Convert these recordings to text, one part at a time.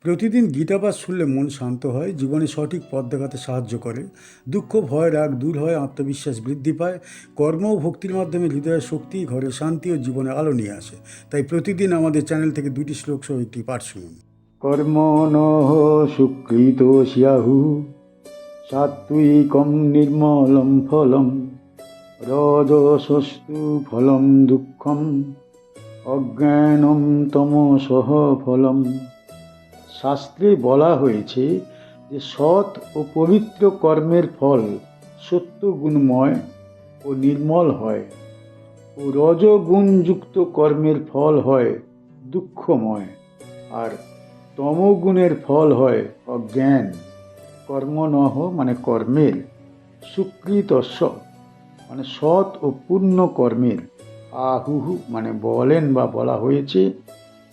প্রতিদিন গীতাপাঠ শুনলে মন শান্ত হয়, জীবনে সঠিক পথ দেখাতে সাহায্য করে। দুঃখ, ভয়, রাগ দূর হয়, আত্মবিশ্বাস বৃদ্ধি পায়। কর্ম ও ভক্তির মাধ্যমে হৃদয়ের শক্তি, ঘরে শান্তি ও জীবনে আলো নিয়ে আসে। তাই প্রতিদিন আমাদের চ্যানেল থেকে 2টি শ্লোক সহ একটি পাঠ শুনুন। কর্মণঃ সুকৃত স্যাহু সাত্ত্বিকম নির্মলম ফলম রজসস্তু ফলম দুঃখম অজ্ঞানম তমসঃ ফলম। শাস্ত্রে বলা হয়েছে যে সৎ ও পবিত্র কর্মের ফল সত্য গুণময় ও নির্মল হয়, ও রজগুণযুক্ত কর্মের ফল হয় দুঃখময়, আর তমগুণের ফল হয় অজ্ঞান। কর্মণঃ মানে কর্মের, সুকৃতস্য মানে সৎ ও পূর্ণ কর্মের, আহুহু মানে বলেন বা বলা হয়েছে,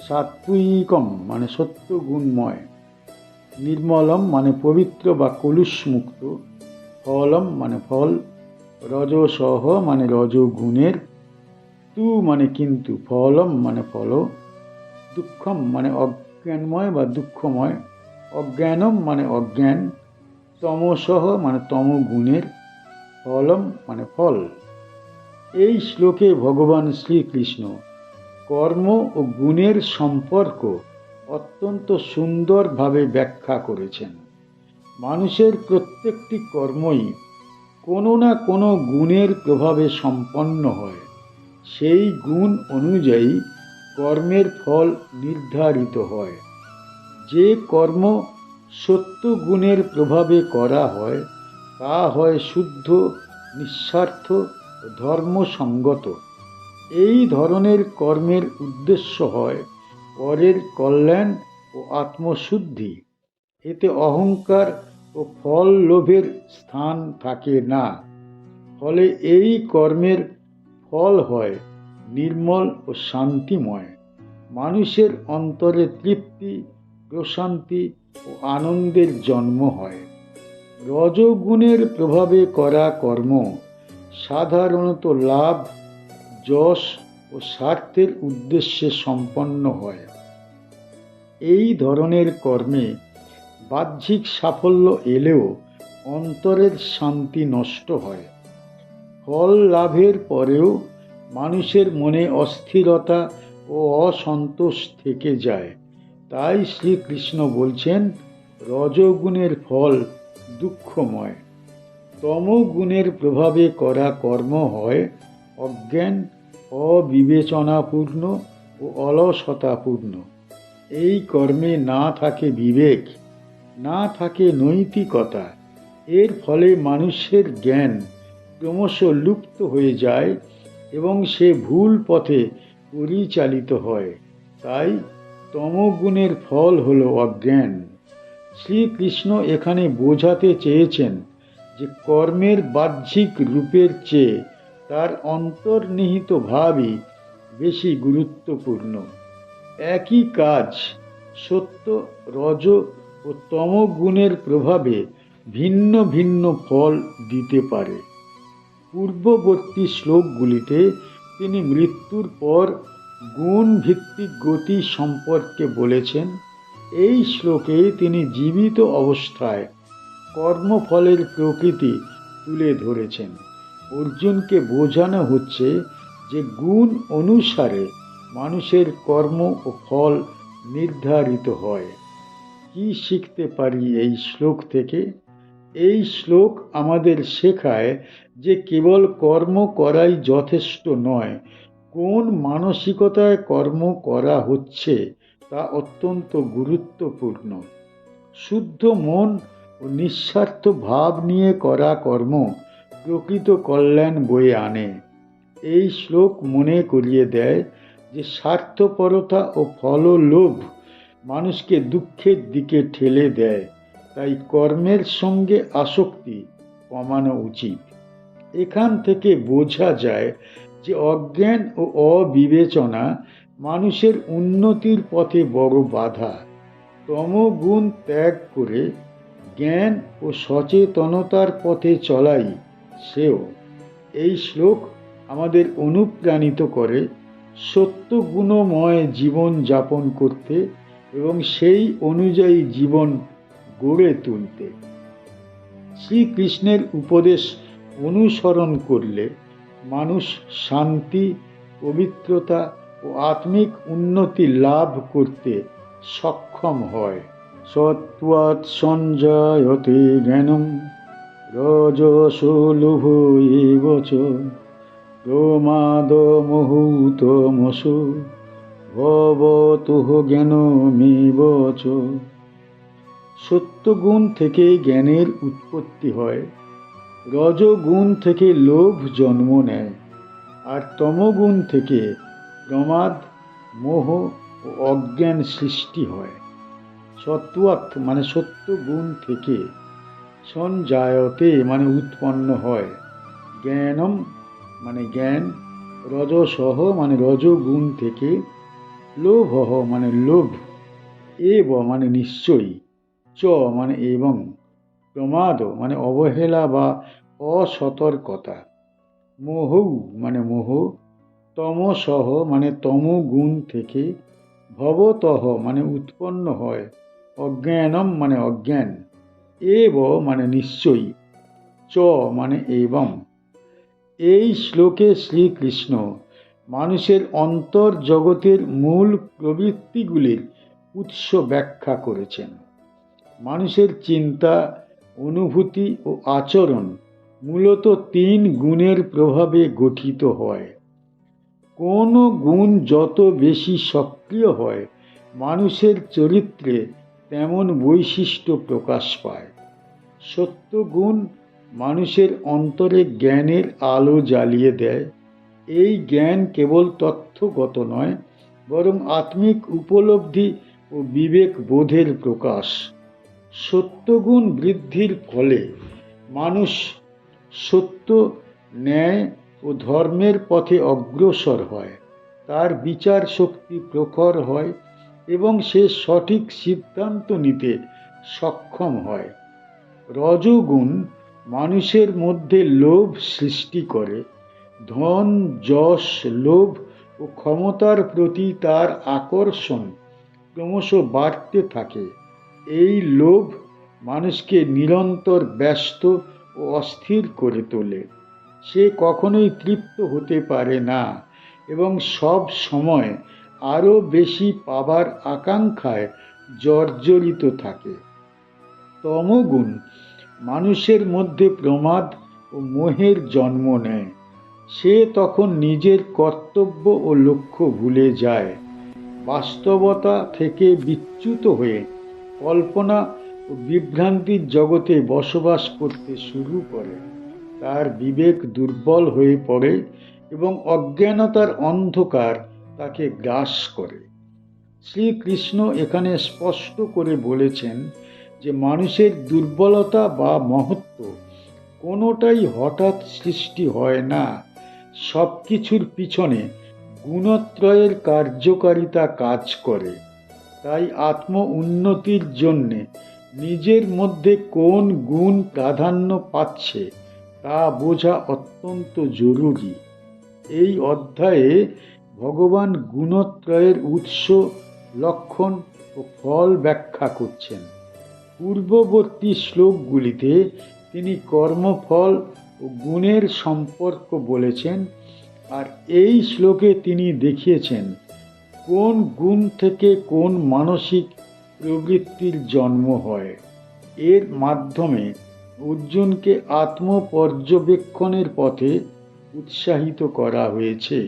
সাত্ত্বিকম মানে সত্য গুণময়, নির্মলম মানে পবিত্র বা কলুষমুক্ত, ফলম মানে ফল, রজসহ মানে রজগুণের, তু মানে কিন্তু, ফলম মানে ফল, দুঃখম মানে অজ্ঞানময় বা দুঃখময়, অজ্ঞানম মানে অজ্ঞান, তমসহ মানে তমগুণের, ফলম মানে ফল। এই শ্লোকে ভগবান শ্রীকৃষ্ণ কর্ম ও গুণের সম্পর্ক অত্যন্ত সুন্দরভাবে ব্যাখ্যা করেছেন। মানুষের প্রত্যেকটি কর্মই কোনো না কোনো গুণের প্রভাবে সম্পন্ন হয়। সেই গুণ অনুযায়ী কর্মের ফল নির্ধারিত হয়। যে কর্ম সত্য গুণের প্রভাবে করা হয় তা হয় শুদ্ধ, নিঃস্বার্থ ও ধর্মসঙ্গত। এই ধরনের কর্মের উদ্দেশ্য হয় পরের কল্যাণ ও আত্মশুদ্ধি। এতে অহংকার ও ফল লোভের স্থান থাকে না। ফলে এই কর্মের ফল হয় নির্মল ও শান্তিময়। মানুষের অন্তরে তৃপ্তি, প্রশান্তি ও আনন্দের জন্ম হয়। রজগুণের প্রভাবে করা কর্ম সাধারণত লাভ, যশ ও স্বার্থের উদ্দেশ্যে সম্পন্ন হয়। এই ধরনের কর্মে বাহ্যিক সাফল্য এলেও অন্তরের শান্তি নষ্ট হয়। ফল লাভের পরেও মানুষের মনে অস্থিরতা ও অসন্তোষ থেকে যায়। তাই শ্রীকৃষ্ণ বলছেন, রজগুণের ফল দুঃখময়। তমগুণের প্রভাবে করা কর্ম হয় অজ্ঞান, অবিবেচনাপূর্ণ ও অলসতাপূর্ণ। এই কর্মে না থাকে বিবেক, না থাকে নৈতিকতা। এর ফলে মানুষের জ্ঞান ক্রমশ লুপ্ত হয়ে যায় এবং সে ভুল পথে পরিচালিত হয়। তাই তমগুণের ফল হল অজ্ঞান। শ্রীকৃষ্ণ এখানে বোঝাতে চেয়েছেন যে কর্মের বাহ্যিক রূপের চেয়ে তার অন্তর্নিহিত ভাবই বেশি গুরুত্বপূর্ণ। একই কাজ সত্য, রজ ও তম গুণের প্রভাবে ভিন্ন ভিন্ন ফল দিতে পারে। পূর্ববর্তী শ্লোকগুলিতে তিনি মৃত্যুর পর গুণ ভিত্তিক গতি সম্পর্কে বলেছেন। এই শ্লোকে তিনি জীবিত অবস্থায় কর্মফলের প্রকৃতি তুলে ধরেছেন। অর্জুনকে বোঝানো হচ্ছে যে গুণ অনুসারে মানুষের কর্ম ও ফল নির্ধারিত হয়। কি শিখতে পারি এই শ্লোক থেকে? এই শ্লোক আমাদের শেখায় যে কেবল কর্ম করাই যথেষ্ট নয়, কোন মানসিকতায় কর্ম করা হচ্ছে তা অত্যন্ত গুরুত্বপূর্ণ। শুদ্ধ মন ও নিঃস্বার্থ ভাব নিয়ে করা কর্ম প্রকৃত কল্যাণ বয়ে আনে। এই শ্লোক মনে করিয়ে দেয় যে স্বার্থপরতা ও ফললোভ মানুষকে দুঃখের দিকে ঠেলে দেয়। তাই কর্মের সঙ্গে আসক্তি কমানো উচিত। এখান থেকে বোঝা যায় যে অজ্ঞান ও অবিবেচনা মানুষের উন্নতির পথে বড় বাধা। তমগুণ ত্যাগ করে জ্ঞান ও সচেতনতার পথে চলাই শ্রেয়। এই শ্লোক আমাদের অনুপ্রাণিত করে সত্য গুণময় জীবন যাপন করতে এবং সেই অনুযায়ী জীবন গড়ে তুলতে। শ্রীকৃষ্ণের উপদেশ অনুসরণ করলে মানুষ শান্তি, পবিত্রতা ও আত্মিক উন্নতি লাভ করতে সক্ষম হয়। সত্ত্বাৎ সঞ্জায়তে জ্ঞানম রজসো লোভ এব চ প্রমাদমহূতমসো ভবতঃ জ্ঞানমেব চ। সত্যগুণ থেকে জ্ঞানের উৎপত্তি হয়, রজগুণ থেকে লোভ জন্ম নেয়, আর তমগুণ থেকে প্রমাদ, মোহ ও অজ্ঞান সৃষ্টি হয়। সত্ত্বাৎ মানে সত্যগুণ থেকে, সঞ্জায়তে মানে উৎপন্ন হয়, জ্ঞানম মানে জ্ঞান, রজসহ মানে রজগুণ থেকে, লোভঃ মানে লোভ, এব মানে নিশ্চয়ই, চ মানে এবং, প্রমাদ মানে অবহেলা বা অসতর্কতা, মোহৌ মানে মোহ, তমসহ মানে তমগুণ থেকে, ভবতঃ মানে উৎপন্ন হয়, অজ্ঞানম মানে অজ্ঞান, এব মানে নিশ্চয়ই, চ মানে এবং। এই শ্লোকে শ্রীকৃষ্ণ মানুষের অন্তর্জগতের মূল প্রবৃত্তিগুলির উৎস ব্যাখ্যা করেছেন। মানুষের চিন্তা, অনুভূতি ও আচরণ মূলত 3 গুণের প্রভাবে গঠিত হয়। কোন গুণ যত বেশি সক্রিয় হয়, মানুষের চরিত্রে তেমন বৈশিষ্ট্য প্রকাশ পায়। সত্যগুণ মানুষের অন্তরে জ্ঞানের আলো জ্বালিয়ে দেয়। এই জ্ঞান কেবল তথ্যগত নয়, বরং আত্মিক উপলব্ধি ও বিবেক বোধের প্রকাশ। সত্যগুণ বৃদ্ধির ফলে মানুষ সত্য, ন্যায় ও ধর্মের পথে অগ্রসর হয়, তার বিচার শক্তি প্রখর হয় এবং সে সঠিক সিদ্ধান্ত নিতে সক্ষম হয়। রজোগুণ মানুষের মধ্যে লোভ সৃষ্টি করে, ধন, যশ, লোভ ও ক্ষমতার প্রতি তার আকর্ষণ ক্রমশ বাড়তে থাকে। এই লোভ মানুষকে নিরন্তর ব্যস্ত ও অস্থির করে তোলে। সে কখনোই তৃপ্ত হতে পারে না এবং সব সময় আরও বেশি পাবার আকাঙ্ক্ষায় জর্জরিত থাকে। তমগুণ মানুষের মধ্যে প্রমাদ ও মোহের জন্ম নেয়। সে তখন নিজের কর্তব্য ও লক্ষ্য ভুলে যায়, বাস্তবতা থেকে বিচ্যুত হয়ে কল্পনা ও বিভ্রান্তির জগতে বসবাস করতে শুরু করে। তার বিবেক দুর্বল হয়ে পড়ে এবং অজ্ঞানতার অন্ধকার তাকে গ্রাস করে। শ্রীকৃষ্ণ এখানে স্পষ্ট করে বলেছেন যে মানুষের দুর্বলতা বা মহত্ব কোনোটাই হঠাৎ সৃষ্টি হয় না। সব কিছুর পিছনে গুণত্রয়ের কার্যকারিতা কাজ করে। তাই আত্ম উন্নতির জন্যে নিজের মধ্যে কোন গুণ প্রাধান্য পাচ্ছে তা বোঝা অত্যন্ত জরুরি। এই অধ্যায়ে ভগবান গুণত্রয়ের উৎস, লক্ষণ ও ফল ব্যাখ্যা করছেন। পূর্ববর্তী শ্লোকগুলিতে তিনি কর্মফল ও গুণের সম্পর্ক বলেছেন, আর এই শ্লোকে তিনি দেখিয়েছেন কোন গুণ থেকে কোন মানসিক প্রবৃত্তির জন্ম হয়। এর মাধ্যমে অর্জুনকে আত্মপর্যবেক্ষণের পথে উৎসাহিত করা হয়েছে।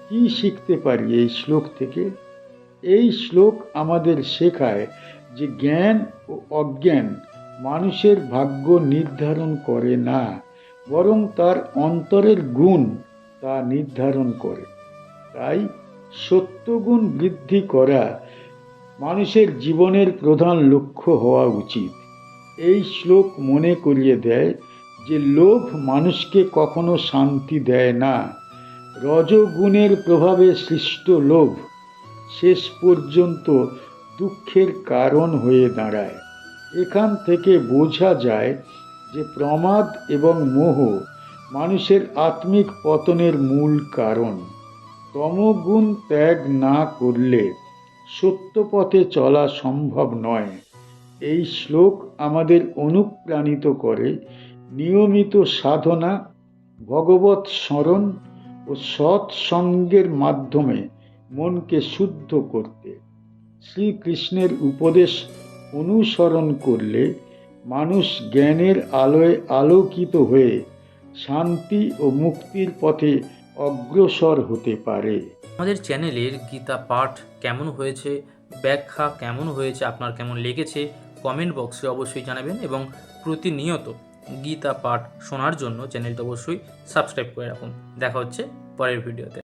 কি শিখতে পারি এই শ্লোক থেকে? এই শ্লোক আমাদের শেখায় যে জ্ঞান ও অজ্ঞান মানুষের ভাগ্য নির্ধারণ করে না, বরং তার অন্তরের গুণ তা নির্ধারণ করে। তাই সত্যগুণ বৃদ্ধি করা মানুষের জীবনের প্রধান লক্ষ্য হওয়া উচিত। এই শ্লোক মনে করিয়ে দেয় যে লোভ মানুষকে কখনো শান্তি দেয় না। রজগুণের প্রভাবে সৃষ্ট লোভ শেষ পর্যন্ত দুঃখের কারণ হয়ে দাঁড়ায়। এখান থেকে বোঝা যায় যে প্রমাদ এবং মোহ মানুষের আত্মিক পতনের মূল কারণ। তমগুণ ত্যাগ না করলে সত্য পথে চলা সম্ভব নয়। এই শ্লোক আমাদের অনুপ্রাণিত করে নিয়মিত সাধনা, ভগবৎ স্মরণ ও সৎসঙ্গের মাধ্যমে মনকে শুদ্ধ করতে। শ্রীকৃষ্ণের উপদেশ অনুসরণ করলে মানুষ জ্ঞানের আলোয় আলোকিত হয়ে শান্তি ও মুক্তির পথে অগ্রসর হতে পারে। আমাদের চ্যানেলের গীতা পাঠ কেমন হয়েছে, ব্যাখ্যা কেমন হয়েছে, আপনার কেমন লেগেছে কমেন্ট বক্সে অবশ্যই জানাবেন এবং প্রতিনিয়ত গীতা পাঠ শোনার জন্য চ্যানেলটা অবশ্যই সাবস্ক্রাইব করে রাখুন। দেখা হচ্ছে পরের ভিডিওতে।